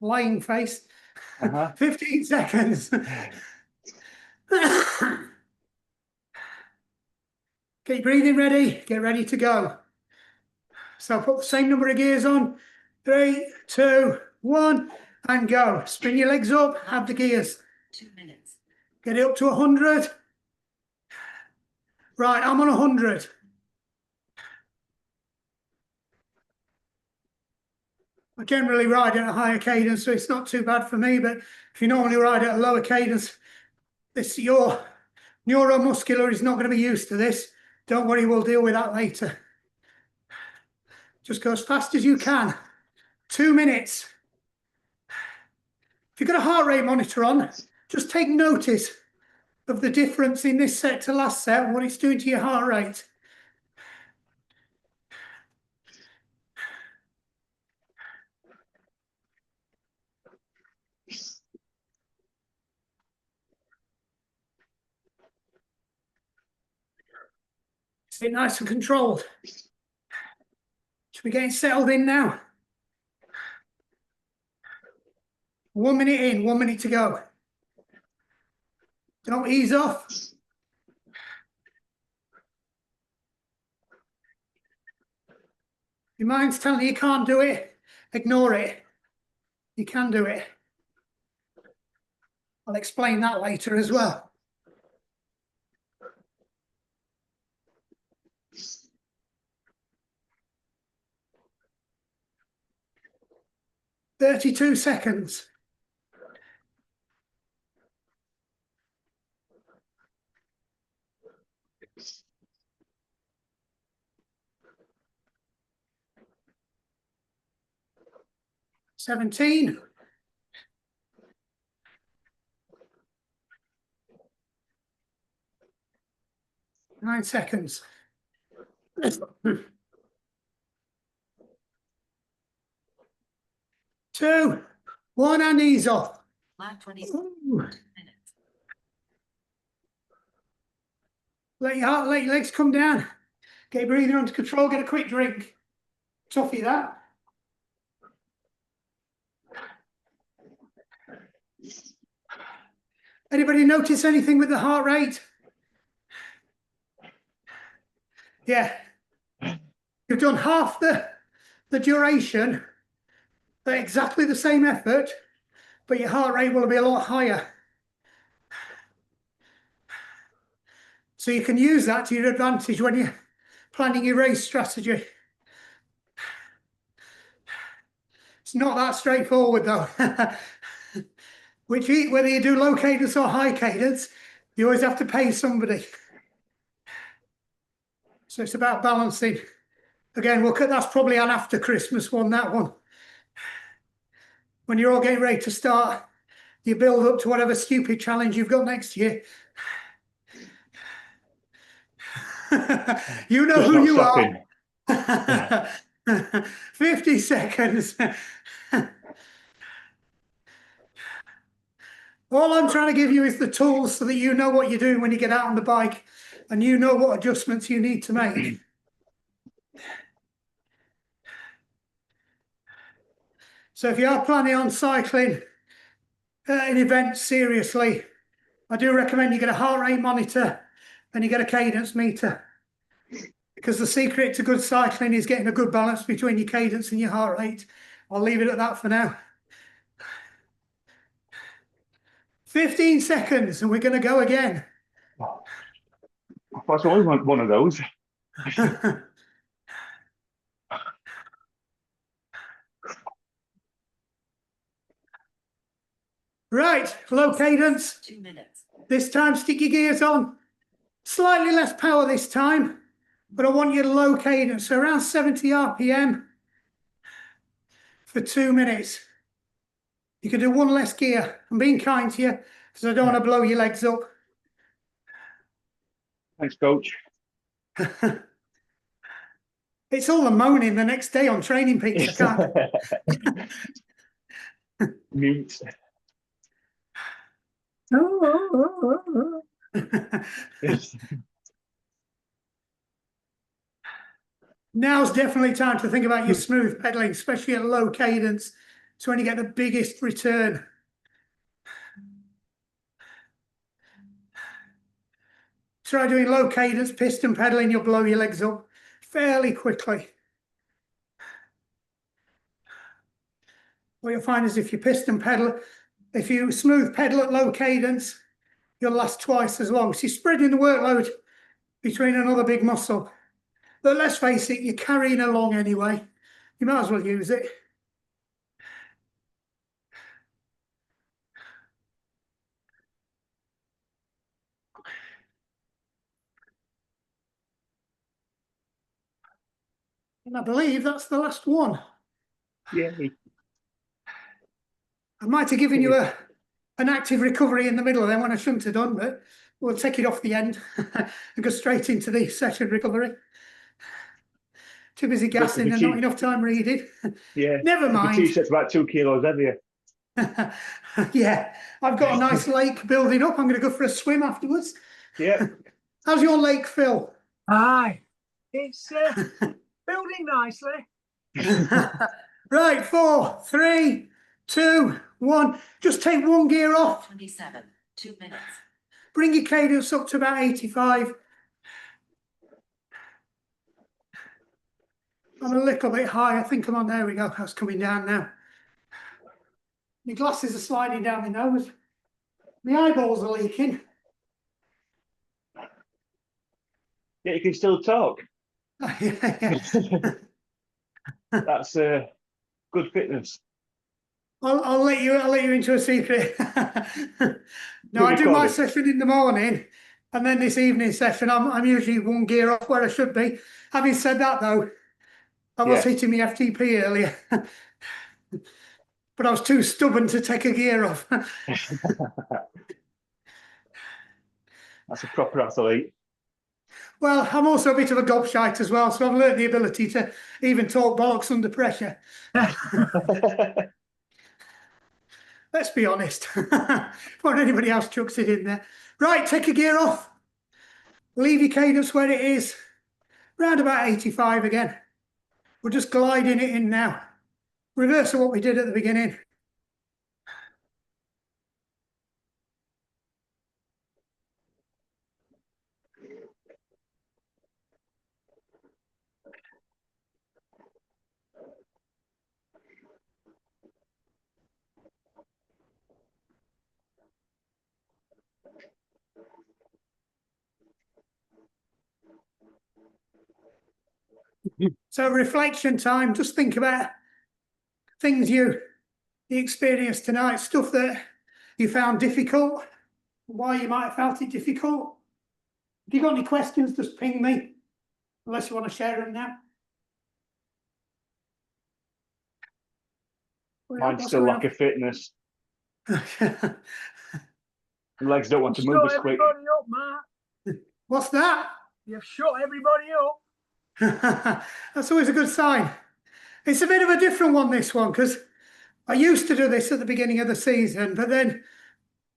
Lying face. 15 seconds. Get your breathing ready. Get ready to go. So I'll put the same number of gears on. 3, 2, 1, and go. Spin your legs up, have the gears.
2 minutes.
Get it up to 100. Right, I'm on 100. I generally ride at a higher cadence, so it's not too bad for me, but if you normally ride at a lower cadence, your neuromuscular is not going to be used to this. Don't worry, we'll deal with that later. Just go as fast as you can. 2 minutes. If you've got a heart rate monitor on, just take notice of the difference in this set to last set and what it's doing to your heart rate. Stay nice and controlled. Should be getting settled in now. 1 minute in, 1 minute to go. Don't ease off. Your mind's telling you can't do it. Ignore it. You can do it. I'll explain that later as well. 32 seconds. $17. 9 seconds. 2, 1, and ease off.
Lap 20
Ooh.
minutes.
Let your legs come down. Get your breathing under control. Get a quick drink. Toughy that. Anybody notice anything with the heart rate? Yeah. You've done half the duration at exactly the same effort, but your heart rate will be a lot higher. So you can use that to your advantage when you're planning your race strategy. It's not that straightforward though. Whether you do low cadence or high cadence, you always have to pay somebody. So it's about balancing. Again, that's probably an after Christmas one, that one. When you're all getting ready to start, you build up to whatever stupid challenge you've got next year. You know
Just
who
not
you
stopping.
are. 50 seconds. All I'm trying to give you is the tools so that you know what you're doing when you get out on the bike and you know what adjustments you need to make. So if you are planning on cycling an event seriously, I do recommend you get a heart rate monitor and you get a cadence meter. Because the secret to good cycling is getting a good balance between your cadence and your heart rate. I'll leave it at that for now. 15 seconds and we're going to go again.
That's only one of those.
Right, low cadence.
2 minutes.
This time, stick your gears on. Slightly less power this time, but I want you to low cadence, so around 70 RPM for 2 minutes. You can do one less gear. I'm being kind to you because I don't want to blow your legs up.
Thanks, coach.
It's all the moaning the next day on training peaks. I can't.
Mute.
Now's definitely time to think about your smooth pedaling, especially at low cadence. It's when you get the biggest return. Try doing low cadence piston pedaling, you'll blow your legs up fairly quickly. What you'll find is if you smooth pedal at low cadence, you'll last twice as long. So you're spreading the workload between another big muscle. But let's face it, you're carrying along anyway. You might as well use it. And I believe that's the last one.
Yay.
I might have given you an active recovery in the middle of them when I shouldn't have done, but we'll take it off the end and go straight into the session recovery. Too busy gassing and not enough time reading.
Yeah.
Never mind.
The T-shirt's about 2 kilos heavier.
Yeah, I've got a nice lake building up. I'm going to go for a swim afterwards.
Yeah.
How's your lake, Phil?
Aye, it's building nicely.
Right, 4, 3, 2, 1. Just take one gear off.
27. 2 minutes.
Bring your cadence up to about 85. I'm a little bit high. I think I'm on. There we go. That's coming down now. My glasses are sliding down my nose. My eyeballs are leaking.
Yeah, you can still talk.
Yeah.
That's good fitness.
I'll let you into a secret. No, I do my session in the morning, and then this evening session, I'm usually one gear off where I should be. Having said that, though, I was hitting my FTP earlier, but I was too stubborn to take a gear off.
That's a proper athlete.
Well, I'm also a bit of a gobshite as well, so I've learned the ability to even talk bollocks under pressure. Let's be honest. Before anybody else chucks it in there. Right, take your gear off. Leave your cadence where it is. Round about 85 again. We're just gliding it in now. Reverse of what we did at the beginning. So reflection time, just think about things you experienced tonight, stuff that you found difficult, why you might have felt it difficult. If you got any questions, just ping me, unless you want to share them now.
Mine's still lack of fitness. The legs don't want to move as quick.
Everybody up, Mark.
What's that?
You've shut everybody up.
That's always a good sign. It's a bit of a different one, this one, because I used to do this at the beginning of the season, but then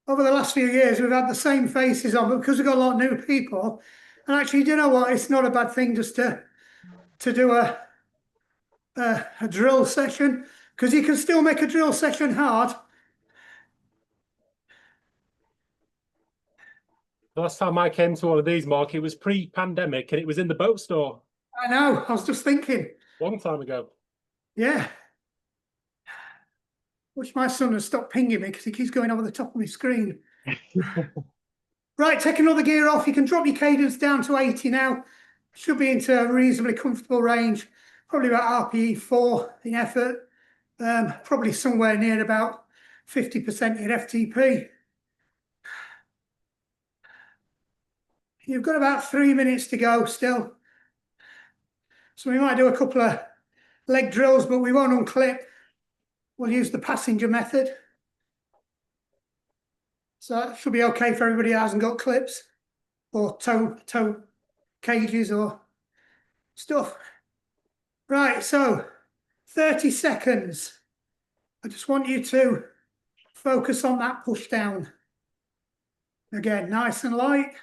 over the last few years, we've had the same faces on, but because we've got a lot of new people, and actually, do you know what? It's not a bad thing just to do a drill session, because you can still make a drill session hard.
The last time I came to one of these, Mark, it was pre-pandemic and it was in the boat store
I know, I was just thinking,
long time ago.
yeah. Wish my son had stopped pinging me because he keeps going over the top of my screen. Right, take another gear off. You can drop your cadence down to 80 now. Should be into a reasonably comfortable range. Probably about RPE 4 in effort. Probably somewhere near about 50% in FTP. You've got about 3 minutes to go still. So we might do a couple of leg drills, but we won't unclip. We'll use the passenger method. So that should be okay for everybody who hasn't got clips or toe cages or stuff. Right, so 30 seconds. I just want you to focus on that push down. Again, nice and light.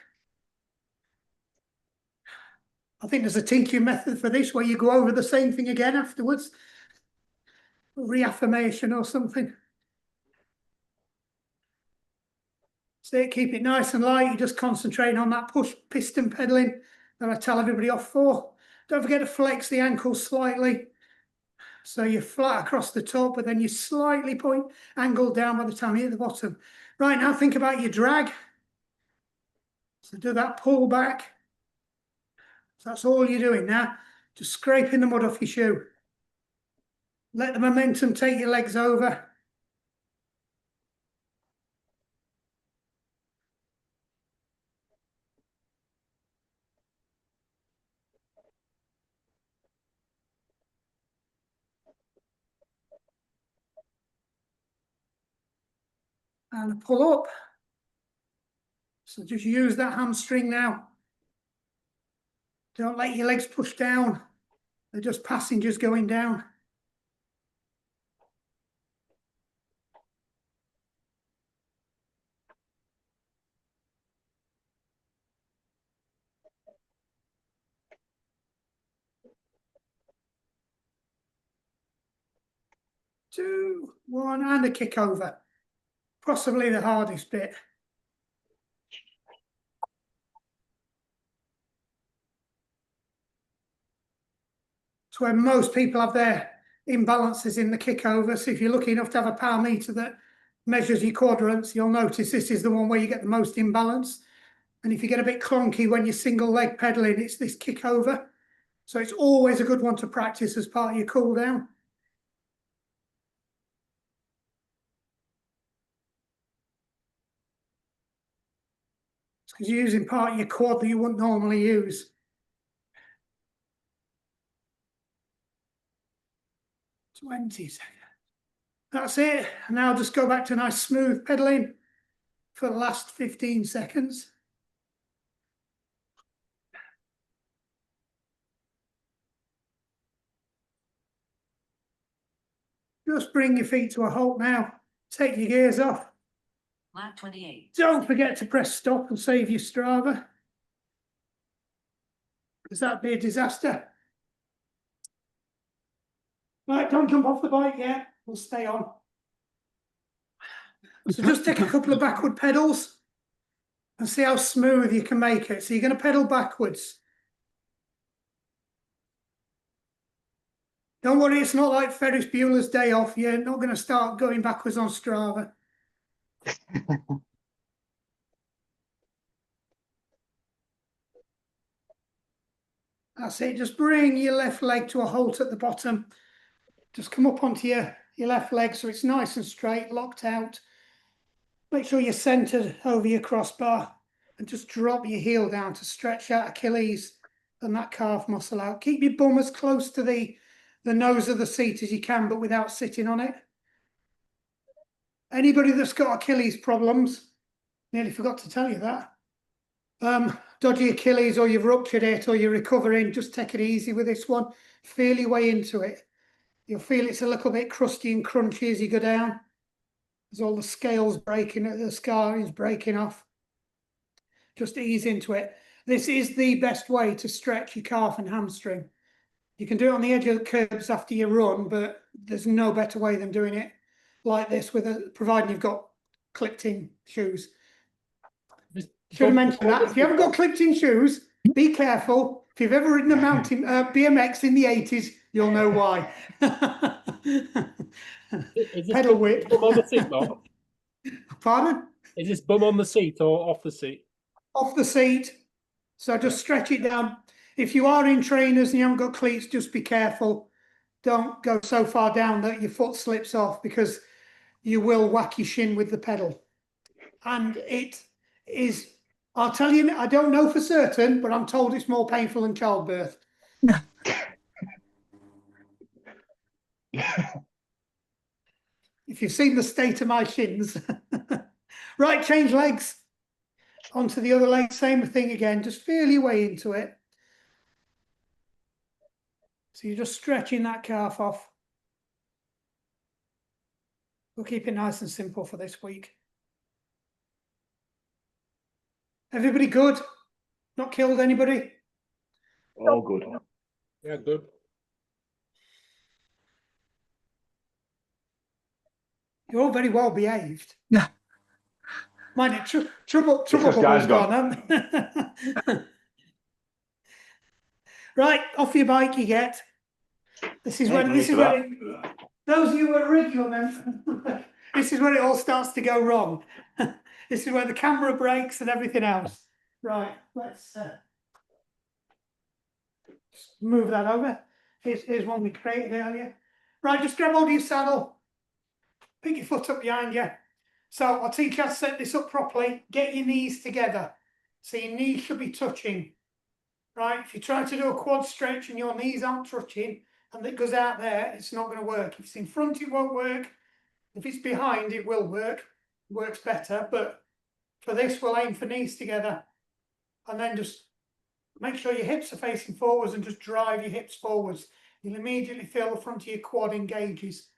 I think there's a TQ method for this where you go over the same thing again afterwards. Reaffirmation or something. So keep it nice and light. You just concentrate on that push piston pedaling that I tell everybody off for. Don't forget to flex the ankles slightly. So you're flat across the top, but then you slightly point angle down by the time you hit the bottom. Right, now think about your drag. So do that pull back. So that's all you're doing now. Just scraping the mud off your shoe. Let the momentum take your legs over. And pull up. So just use that hamstring now. Don't let your legs push down. They're just passengers going down. Two, one, and a kick over. Possibly the hardest bit. It's where most people have their imbalances in the kick over. So if you're lucky enough to have a power meter that measures your quadrants, you'll notice this is the one where you get the most imbalance. And if you get a bit clunky when you're single leg pedaling, it's this kick over. So it's always a good one to practice as part of your cool down. It's because you're using part of your quad that you wouldn't normally use. 20 seconds. That's it. And now just go back to nice smooth pedaling for the last 15 seconds. Just bring your feet to a halt now. Take your gears off.
Lap 28.
Don't forget to press stop and save your Strava, because that'd be a disaster. Right, don't jump off the bike yet. We'll stay on. So just take a couple of backward pedals and see how smooth you can make it. So you're going to pedal backwards. Don't worry, it's not like Ferris Bueller's Day Off. You're not going to start going backwards on Strava. That's it. Just bring your left leg to a halt at the bottom. Just come up onto your left leg so it's nice and straight, locked out. Make sure you're centered over your crossbar and just drop your heel down to stretch out Achilles and that calf muscle out. Keep your bum as close to the nose of the seat as you can, but without sitting on it. Anybody that's got Achilles problems, nearly forgot to tell you that. Dodgy Achilles, or you've ruptured it, or you're recovering, just take it easy with this one. Feel your way into it. You'll feel it's a little bit crusty and crunchy as you go down. There's all the scales breaking, the scar is breaking off. Just ease into it. This is the best way to stretch your calf and hamstring. You can do it on the edge of the curbs after you run, but there's no better way than doing it like this, providing you've got clipped-in shoes. Should have mentioned that. If you haven't got clipped-in shoes, be careful. If you've ever ridden a mountain BMX in the 80s, you'll know why. Pedal whip.
Bum on the seat, Mark?
Pardon?
Is this bum on the seat or off the seat?
Off the seat. So just stretch it down. If you are in trainers and you haven't got cleats, just be careful. Don't go so far down that your foot slips off, because you will whack your shin with the pedal. And it is, I'll tell you, I don't know for certain, but I'm told it's more painful than childbirth. If you've seen the state of my shins. Right, change legs. Onto the other leg, same thing again. Just feel your way into it. So you're just stretching that calf off. We'll keep it nice and simple for this week. Everybody good? Not killed anybody?
All good.
Yeah, good.
You're all very well behaved.
Yeah.
Mind it, trouble
Because
bubble's
Guy's gone.
gone. Right, off your bike you get. This is
Hey,
when
no need for that.
those of you who are regular members, this is where it all starts to go wrong. This is where the camera breaks and everything else. Right, let's just move that over. Here's one we created earlier. Right, just grab hold of your saddle. Pick your foot up behind you. So I'll teach you how to set this up properly. Get your knees together. So your knees should be touching. Right, if you try to do a quad stretch and your knees aren't touching and it goes out there, it's not going to work. If it's in front, it won't work. If it's behind, it will work. It works better. But for this, we'll aim for knees together. And then just make sure your hips are facing forwards and just drive your hips forwards. You'll immediately feel the front of your quad engages.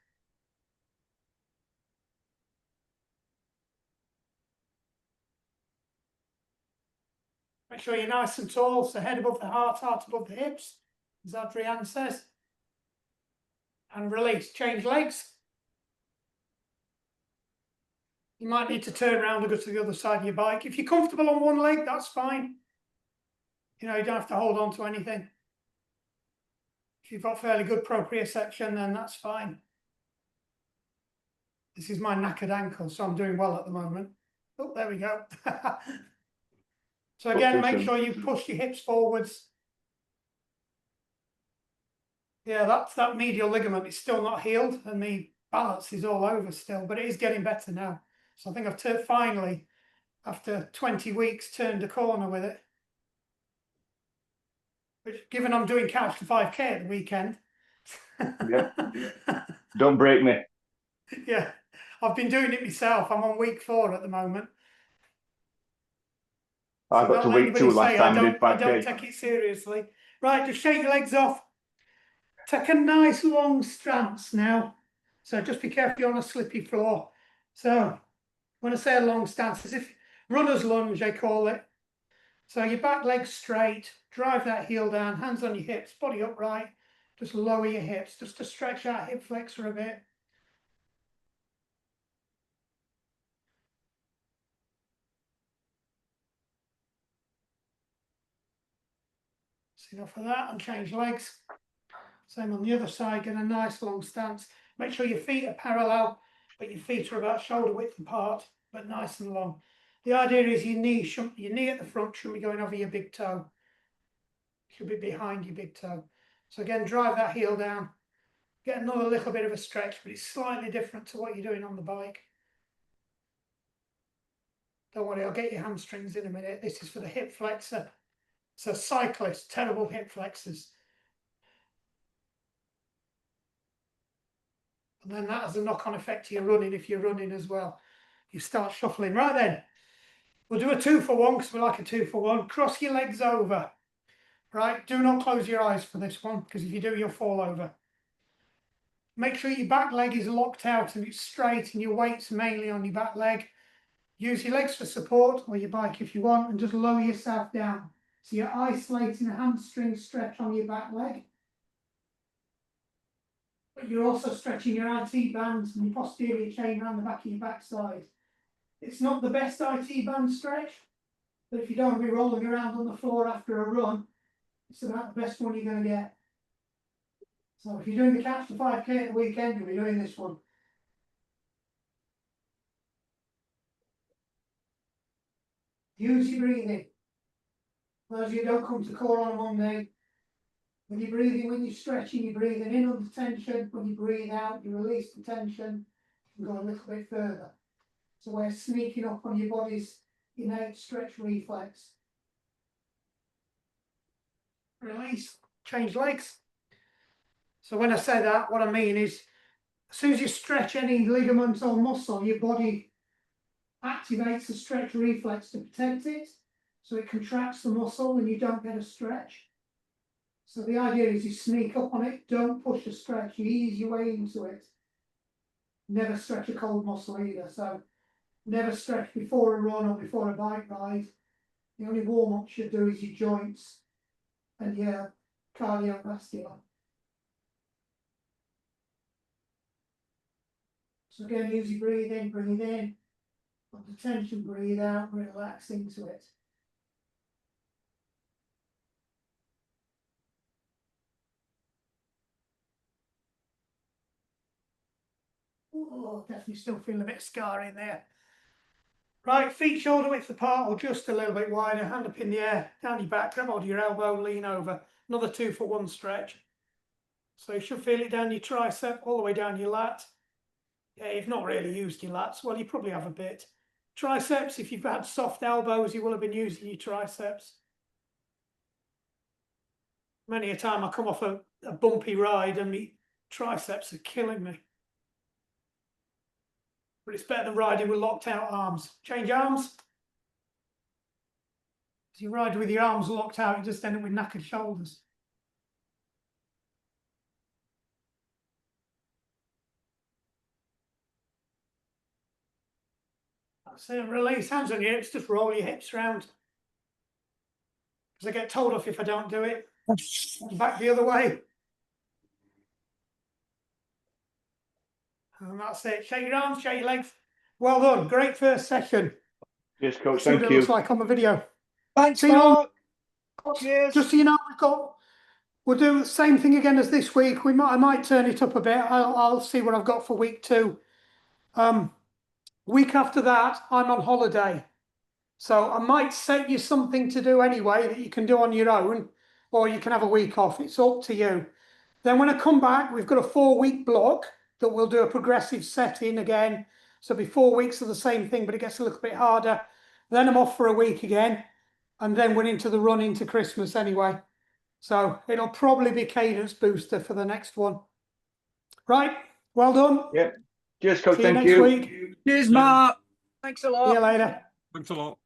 Make sure you're nice and tall, so head above the heart above the hips, as Adrienne says. And release, change legs. You might need to turn around and go to the other side of your bike. If you're comfortable on one leg, that's fine. You know, you don't have to hold on to anything. If you've got fairly good proprioception, then that's fine. This is my knackered ankle, so I'm doing well at the moment. Oh, there we go. So again, make sure you push your hips forwards. Yeah, that medial ligament is still not healed, and the balance is all over still, but it is getting better now. So I think I've finally, after 20 weeks, turned a corner with it. Which, given I'm doing Couch to 5K at the weekend.
Yeah. Don't break me.
Yeah, I've been doing it myself. I'm on week 4 at the moment.
I got to week 2 last time I did 5K.
I don't take it seriously. Right, just shake your legs off. Take a nice long stance now. So just be careful you're on a slippy floor. So when I say a long stance, as if runner's lunge, they call it. So your back leg straight, drive that heel down, hands on your hips, body upright, just lower your hips, just to stretch that hip flexor a bit. That's enough of that, and change legs. Same on the other side, get a nice long stance. Make sure your feet are parallel, but your feet are about shoulder width apart, but nice and long. The idea is your knee at the front shouldn't be going over your big toe. Should be behind your big toe. So again, drive that heel down. Get another little bit of a stretch, but it's slightly different to what you're doing on the bike. Don't worry, I'll get your hamstrings in a minute. This is for the hip flexor. So cyclists, terrible hip flexors. And then that has a knock-on effect to your running if you're running as well. You start shuffling. Right then, we'll do a 2 for 1 because we like a 2 for 1. Cross your legs over. Right, do not close your eyes for this one because if you do, you'll fall over. Make sure your back leg is locked out and it's straight and your weight's mainly on your back leg. Use your legs for support or your bike if you want and just lower yourself down. So you're isolating a hamstring stretch on your back leg. But you're also stretching your IT bands and your posterior chain around the back of your backside. It's not the best IT band stretch, but if you don't want to be rolling around on the floor after a run, it's about the best one you're going to get. So if you're doing the Catch the 5K at the weekend, you'll be doing this one. Use your breathing. Those of you who don't come to core on a Monday, when you're breathing, when you're stretching, you're breathing in under tension. When you breathe out, you release the tension and go a little bit further. So we're sneaking up on your body's innate stretch reflex. Release, change legs. So when I say that, what I mean is, as soon as you stretch any ligament or muscle, your body activates the stretch reflex to protect it. So it contracts the muscle and you don't get a stretch. So the idea is you sneak up on it, don't push a stretch, you ease your way into it. Never stretch a cold muscle either. So never stretch before a run or before a bike ride. The only warm-up you should do is your joints and your cardiovascular. So again, use your breathe in, under tension, breathe out, relax into it. Oh, definitely still feel a bit scarring there. Right, feet shoulder width apart or just a little bit wider, hand up in the air, down your back, grab hold of your elbow, lean over. Another 2 for 1 stretch. So you should feel it down your tricep, all the way down your lat. Yeah, you've not really used your lats. Well, you probably have a bit. Triceps, if you've had soft elbows, you will have been using your triceps. Many a time I come off a bumpy ride and my triceps are killing me. But it's better than riding with locked out arms. Change arms. As you ride with your arms locked out, you just end up with knackered shoulders. That's it. Release, hands on your hips, just roll your hips round. Because I get told off if I don't do it. Back the other way. And that's it. Shake your arms, shake your legs. Well done. Great first session.
Yes, coach.
See what
Thank
it
you.
looks like on the video.
Thanks,
See you on-
Mark. Cheers.
Just so you know, we'll do the same thing again as this week. I might turn it up a bit. I'll see what I've got for week 2. Week after that, I'm on holiday. So I might set you something to do anyway that you can do on your own, or you can have a week off. It's up to you. Then when I come back, we've got a 4-week block that we'll do a progressive set in again. So it'll be 4 weeks of the same thing, but it gets a little bit harder. Then I'm off for a week again, and then we're into the run into Christmas anyway. So it'll probably be cadence booster for the next one. Right, well done.
Yep. Cheers, coach.
See you
Thank
next
you.
week.
Cheers, Mark. Thanks a lot.
See you later.
Thanks a lot.